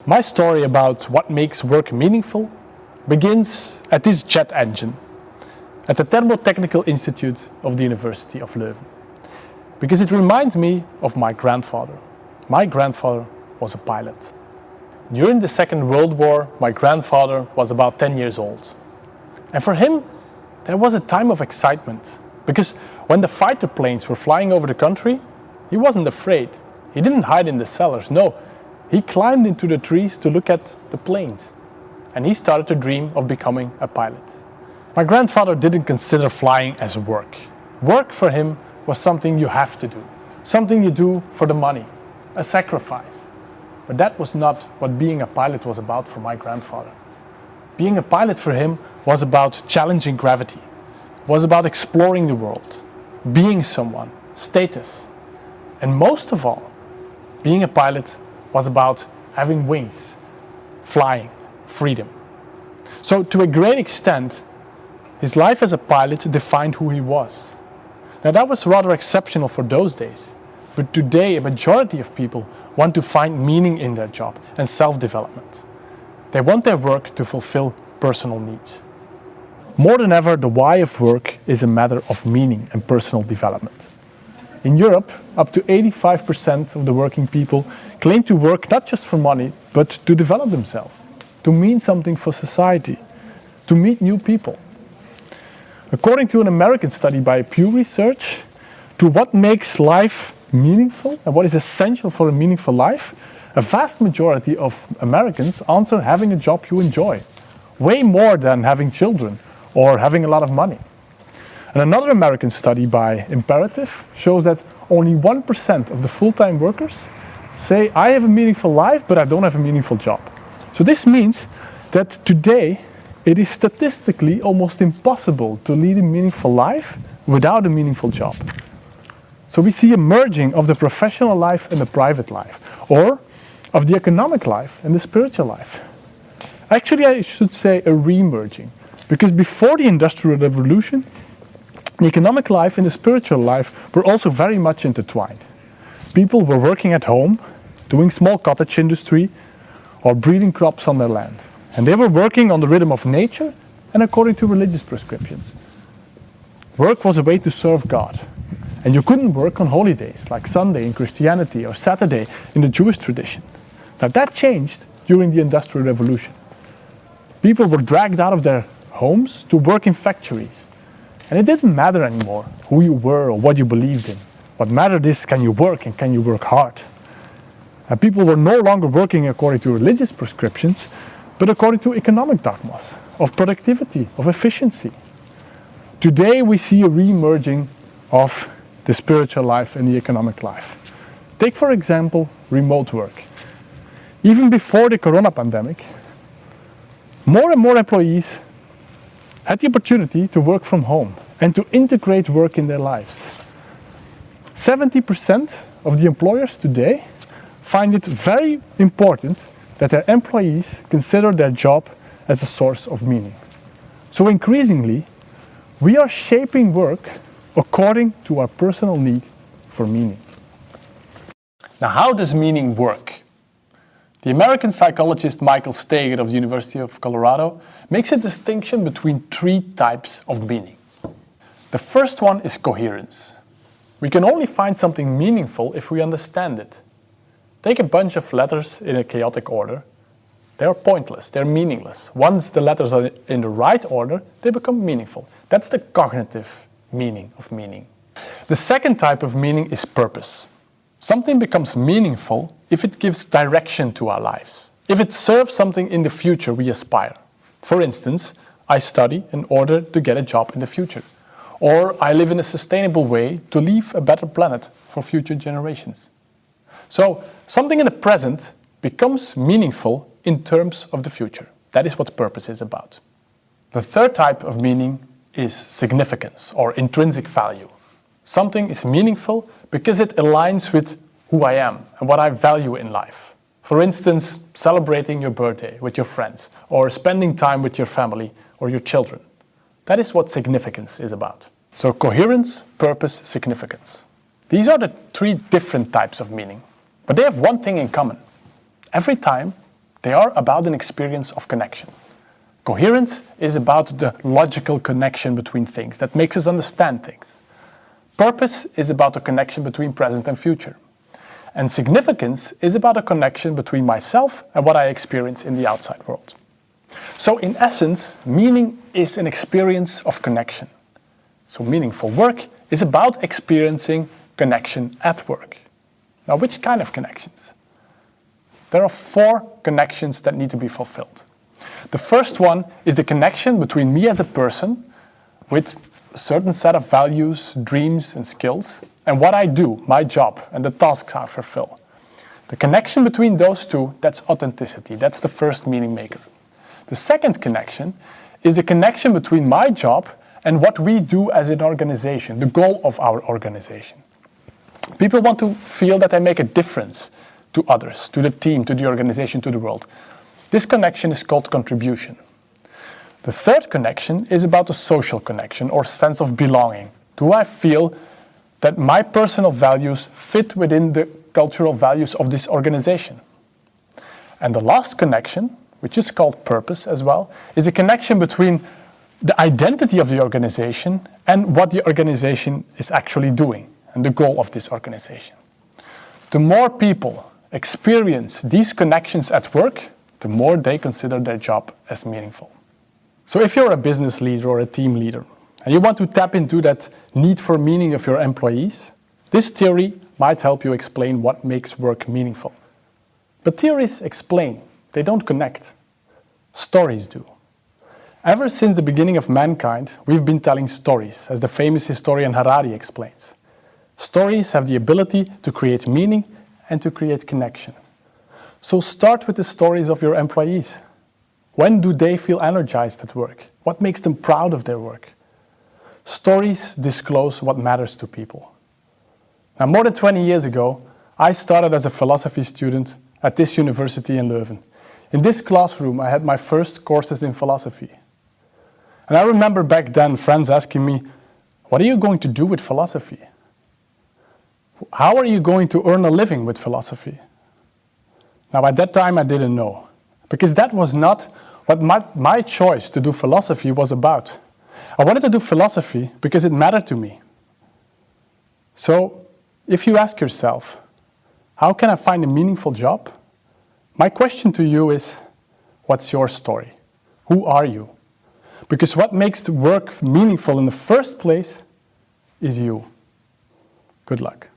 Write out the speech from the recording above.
My story about what makes work meaningful begins at this jet engine at the Thermotechnical Institute of the University of Leuven. Because it reminds me of my grandfather. My grandfather was a pilot. During the Second World War, my grandfather was about 10 years old. And for him, there was a time of excitement. Because when the fighter planes were flying over the country, he wasn't afraid. He didn't hide in the cellars, no. He climbed into the trees to look at the planes. And he started to dream of becoming a pilot. My grandfather didn't consider flying as work. Work for him was something you have to do. Something you do for the money. A sacrifice. But that was not what being a pilot was about for my grandfather. Being a pilot for him was about challenging gravity. Was about exploring the world. Being someone. Status. And most of all, being a pilot was about having wings, flying, freedom. So to a great extent, his life as a pilot defined who he was. Now that was rather exceptional for those days, but today a majority of people want to find meaning in their job and self-development. They want their work to fulfill personal needs. More than ever, the why of work is a matter of meaning and personal development. In Europe, up to 85% of the working people claim to work not just for money, but to develop themselves, to mean something for society, to meet new people. According to an American study by Pew Research, to what makes life meaningful and what is essential for a meaningful life, a vast majority of Americans answer having a job you enjoy, way more than having children or having a lot of money. And another American study by Imperative shows that only 1% of the full-time workers say, I have a meaningful life, but I don't have a meaningful job. So this means that today it is statistically almost impossible to lead a meaningful life without a meaningful job. So we see a merging of the professional life and the private life, or of the economic life and the spiritual life. Actually, I should say a re-merging, because before the Industrial Revolution, the economic life and the spiritual life were also very much intertwined. People were working at home, doing small cottage industry, or breeding crops on their land. And they were working on the rhythm of nature and according to religious prescriptions. Work was a way to serve God. And you couldn't work on holy days, like Sunday in Christianity or Saturday in the Jewish tradition. Now that changed during the Industrial Revolution. People were dragged out of their homes to work in factories. And it didn't matter anymore who you were or what you believed in. What mattered is, can you work and can you work hard? And people were no longer working according to religious prescriptions, but according to economic dogmas of productivity, of efficiency. Today we see a re-merging of the spiritual life and the economic life. Take, for example, remote work. Even before the corona pandemic, more and more employees had the opportunity to work from home and to integrate work in their lives. 70% of the employers today find it very important that their employees consider their job as a source of meaning. So increasingly, we are shaping work according to our personal need for meaning. Now, how does meaning work? The American psychologist Michael Steger of the University of Colorado makes a distinction between three types of meaning. The first one is coherence. We can only find something meaningful if we understand it. Take a bunch of letters in a chaotic order. They are pointless, they're meaningless. Once the letters are in the right order, they become meaningful. That's the cognitive meaning of meaning. The second type of meaning is purpose. Something becomes meaningful if it gives direction to our lives, if it serves something in the future we aspire. For instance, I study in order to get a job in the future, or I live in a sustainable way to leave a better planet for future generations. So, something in the present becomes meaningful in terms of the future. That is what purpose is about. The third type of meaning is significance or intrinsic value. Something is meaningful because it aligns with who I am and what I value in life. For instance, celebrating your birthday with your friends or spending time with your family or your children. That is what significance is about. So coherence, purpose, significance. These are the three different types of meaning, but they have one thing in common. Every time They are about an experience of connection. Coherence is about the logical connection between things that makes us understand things. Purpose is about the connection between present and future. And significance is about a connection between myself and what I experience in the outside world. So in essence, meaning is an experience of connection. So meaningful work is about experiencing connection at work. Now, which kind of connections? There are 4 connections that need to be fulfilled. The first one is the connection between me as a person with a certain set of values, dreams, and skills, and what I do, my job, and the tasks I fulfill. The connection between those two, that's authenticity. That's the first meaning maker. The second connection is the connection between my job and what we do as an organization, the goal of our organization. People want to feel that they make a difference to others, to the team, to the organization, to the world. This connection is called contribution. The third connection is about the social connection or sense of belonging. Do I feel that my personal values fit within the cultural values of this organization? And the last connection, which is called purpose as well, is a connection between the identity of the organization and what the organization is actually doing and the goal of this organization. The more people experience these connections at work, the more they consider their job as meaningful. So if you're a business leader or a team leader, and you want to tap into that need for meaning of your employees, this theory might help you explain what makes work meaningful. But theories explain, they don't connect. Stories do. Ever since the beginning of mankind, we've been telling stories, as the famous historian Harari explains. Stories have the ability to create meaning and to create connection. So start with the stories of your employees. When do they feel energized at work? What makes them proud of their work? Stories disclose what matters to people. Now, more than 20 years ago, I started as a philosophy student at this university in Leuven. In this classroom, I had my first courses in philosophy. And I remember back then friends asking me, what are you going to do with philosophy? How are you going to earn a living with philosophy? Now, at that time, I didn't know, because that was not what my choice to do philosophy was about. I wanted to do philosophy because it mattered to me. So, if you ask yourself, how can I find a meaningful job? My question to you is, what's your story? Who are you? Because what makes the work meaningful in the first place is you. Good luck.